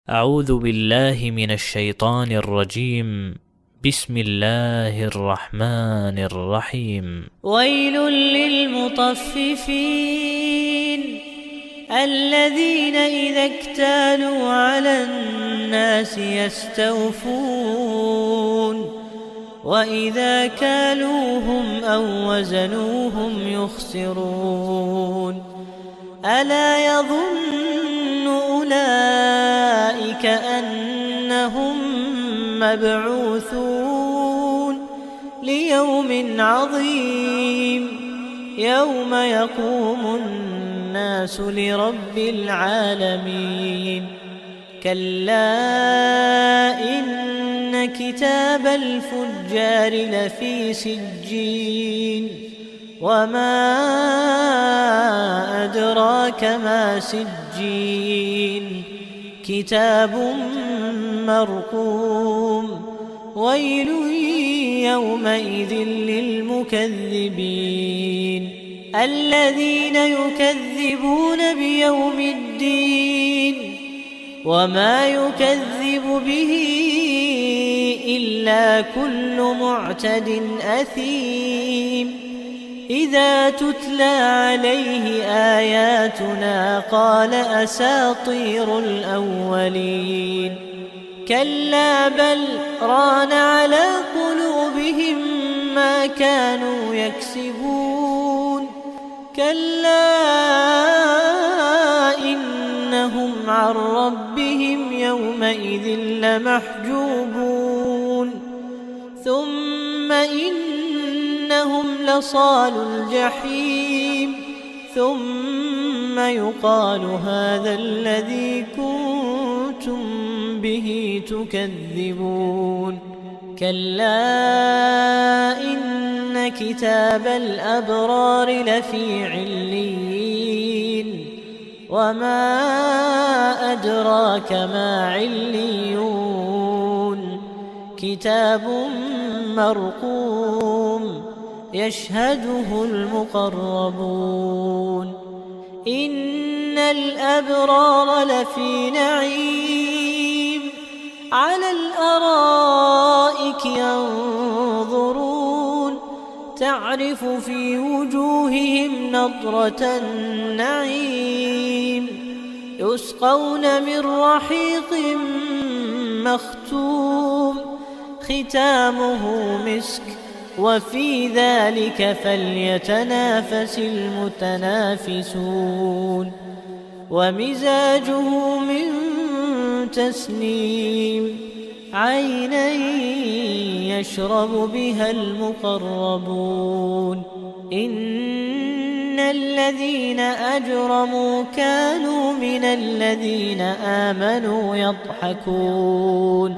أعوذ بالله من الشيطان الرجيم. بسم الله الرحمن الرحيم. ويل للمطففين الذين إذا اكتالوا على الناس يستوفون وإذا كالوهم أو وزنوهم يخسرون ألا يظن أولئك أنهم مبعوثون ليوم عظيم يوم يقوم الناس لرب العالمين. كلا إن كتاب الفجار لفي سجين وما أدراك ما سجين كتاب مرقوم ويل يومئذ للمكذبين الذين يكذبون بيوم الدين وما يكذب به إلا كل معتد أثيم إذا تتلى عليه آياتنا قال أساطير الأولين كلا بل ران على قلوبهم ما كانوا يكسبون كلا إنهم عن ربهم يومئذ لمحجوبون ثم إنهم لصال الجحيم ثم يقال هذا الذي كنتم به تكذبون كلا إن كتاب الأبرار لفي عليين وما أدراك ما عليون كتاب مرقوم يشهده المقربون إن الأبرار لفي نعيم على الأرائك ينظرون تعرف في وجوههم نضرة النعيم يسقون من رحيق مختوم ختامه مسك وفي ذلك فليتنافس المتنافسون ومزاجه من تسنيم عينا يشرب بها المقربون إن الذين أجرموا كانوا من الذين آمنوا يضحكون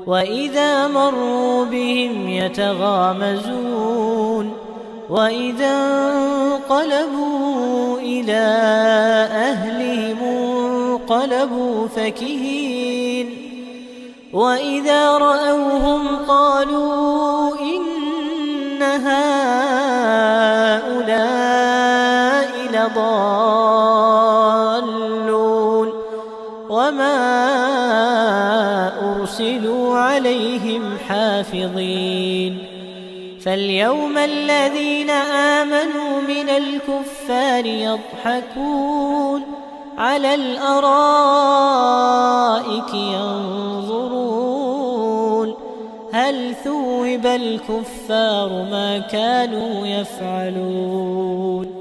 وإذا مروا بهم يتغامزون وإذا انقلبوا إلى أهلهم انقلبوا فكهين وإذا رأوهم قالوا إن هؤلاء لضالون وما أرسلوا عليهم حافظين فاليوم الذين آمنوا من الكفار يضحكون على الأرائك ينظرون هل ثوب الكفار ما كانوا يفعلون